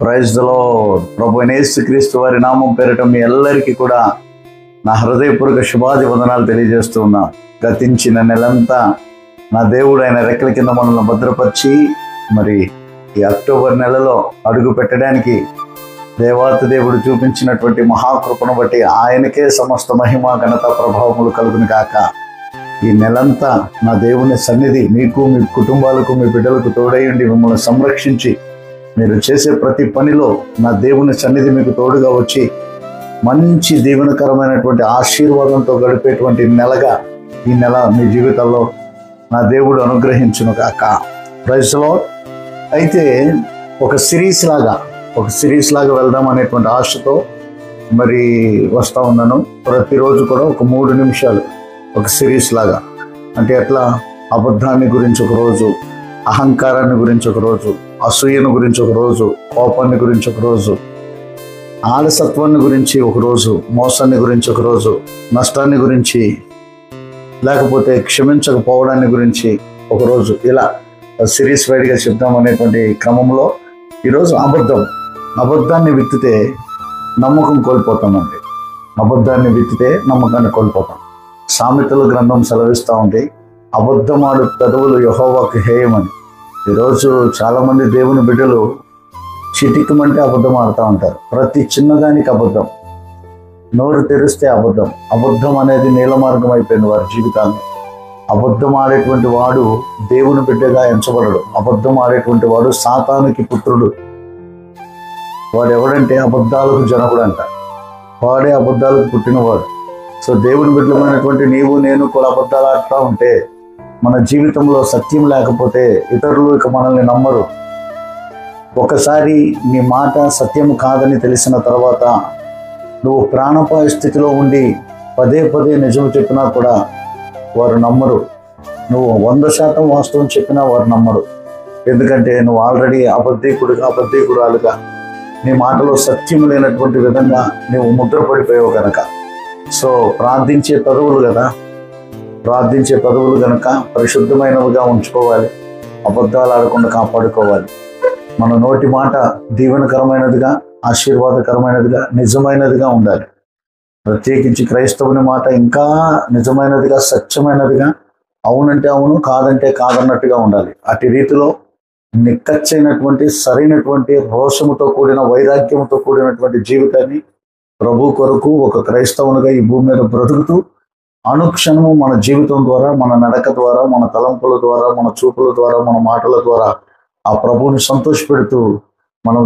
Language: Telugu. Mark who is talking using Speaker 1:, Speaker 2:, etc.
Speaker 1: Praise the lord. ప్రభువైన యేసుక్రీస్తు వారి నామం పేరిట మీ అందరికీ కూడా నా హృదయపూర్వక శుభాది వందనాలు తెలియజేస్తూ ఉన్నా. గతించిన నెలంతా నా దేవుడు ఆయన రెక్కల కింద మనల్ని భద్రపరిచి మరి ఈ అక్టోబర్ నెలలో అడుగు పెట్టడానికి దేవాతి దేవుడు చూపించినటువంటి మహాకృపను బట్టి ఆయనకే సమస్త మహిమ ఘనత ప్రభావములు కలుగును కాక. ఈ నెలంతా నా దేవుని సన్నిధి మీకు, మీ కుటుంబాలకు, మీ బిడ్డలకు తోడయ్యండి మిమ్మల్ని సంరక్షించి మీరు చేసే ప్రతి పనిలో నా దేవుని సన్నిధి మీకు తోడుగా వచ్చి మంచి దీవెనకరమైనటువంటి ఆశీర్వాదంతో గడిపేటువంటి నెలగా ఈ నెల మీ జీవితంలో నా దేవుడు అనుగ్రహించును కాక. Praise the lord. అయితే ఒక సిరీస్ లాగా వెళ్దాం అనేటువంటి ఆశతో మరి వస్తూ ఉన్నాను. ప్రతిరోజు కూడా ఒక 3 నిమిషాలు ఒక సిరీస్ లాగా, అంటే ఎట్లా అబద్ధాన్ని గురించి ఒక రోజు, అహంకారాన్ని గురించి ఒక రోజు, అసూయను గురించి ఒక రోజు, కోపాన్ని గురించి ఒక రోజు, ఆలసత్వాన్ని గురించి ఒక రోజు, మోసాన్ని గురించి ఒక రోజు, నష్టాన్ని గురించి, లేకపోతే క్షమించకపోవడాన్ని గురించి ఒక రోజు, ఇలా సిరీస్ వైడ్గా చెప్దాం అనేటువంటి క్రమంలో ఈరోజు అబద్ధాన్ని విత్తితే నమ్మకం కోల్పోతామండి. అబద్ధాన్ని విత్తితే నమ్మకాన్ని కోల్పోతాం. సామెతల గ్రంథం సెలవిస్తూ ఉంది, అబద్ధమాడు పెదవులు యెహోవాకు హేయమని. ఈరోజు చాలామంది దేవుని బిడ్డలు చిటికమంటే అబద్ధం ఆడుతూ ఉంటారు. ప్రతి చిన్నదానికి అబద్ధం, నోరు తెరిస్తే అబద్ధం అనేది నీల మార్గం అయిపోయింది వారి జీవితాన్ని. అబద్ధం ఆడేటువంటి వాడు దేవుని బిడ్డగా ఎంచబడడు. అబద్ధం ఆడేటువంటి వాడు సాతానుకి పుత్రుడు. వాడు ఎవడంటే అబద్ధాలకు జనకుడు అంట. వాడే అబద్ధాలకు పుట్టినవాడు. సో దేవుని బిడ్డలమైనటువంటి నీవు నేను కూడా అబద్ధాలు ఆడుతూ ఉంటే, మన జీవితంలో సత్యం లేకపోతే ఇతరులు ఇక మనల్ని నమ్మరు. ఒకసారి నీ మాట సత్యం కాదని తెలిసిన తర్వాత నువ్వు ప్రాణాపాయ స్థితిలో ఉండి పదే నిజం చెప్పినా కూడా వారు నమ్మరు. నువ్వు 100% వాస్తవం చెప్పినా వారు నమ్మరు. ఎందుకంటే నువ్వు ఆల్రెడీ అబద్ధీకురాలుగా నీ మాటలో సత్యం లేనటువంటి విధంగా నువ్వు ముద్రపడిపోయావు కనుక. సో ప్రార్థించే పదవులు గనక పరిశుద్ధమైనవిగా ఉంచుకోవాలి. అబద్ధాలు ఆడకుండా కాపాడుకోవాలి. మన నోటి మాట దీవెనకరమైనదిగా, ఆశీర్వాదకరమైనదిగా, నిజమైనదిగా ఉండాలి. ప్రత్యేకించి క్రైస్తవుని మాట ఇంకా నిజమైనదిగా, సత్యమైనదిగా, అవునంటే అవును, కాదంటే కాదన్నట్టుగా ఉండాలి. అటు రీతిలో నిక్కచ్చైనటువంటి సరైనటువంటి రోషముతో కూడిన, వైరాగ్యముతో కూడినటువంటి జీవితాన్ని ప్రభు కొరకు ఒక క్రైస్తవునిగా ఈ భూమి మీద బ్రతుకుతూ అనుక్షణము మన జీవితం ద్వారా, మన నడక ద్వారా, మన తలంపుల ద్వారా, మన చూపుల ద్వారా, మన మాటల ద్వారా ఆ ప్రభువుని సంతోషపెడుతూ మనం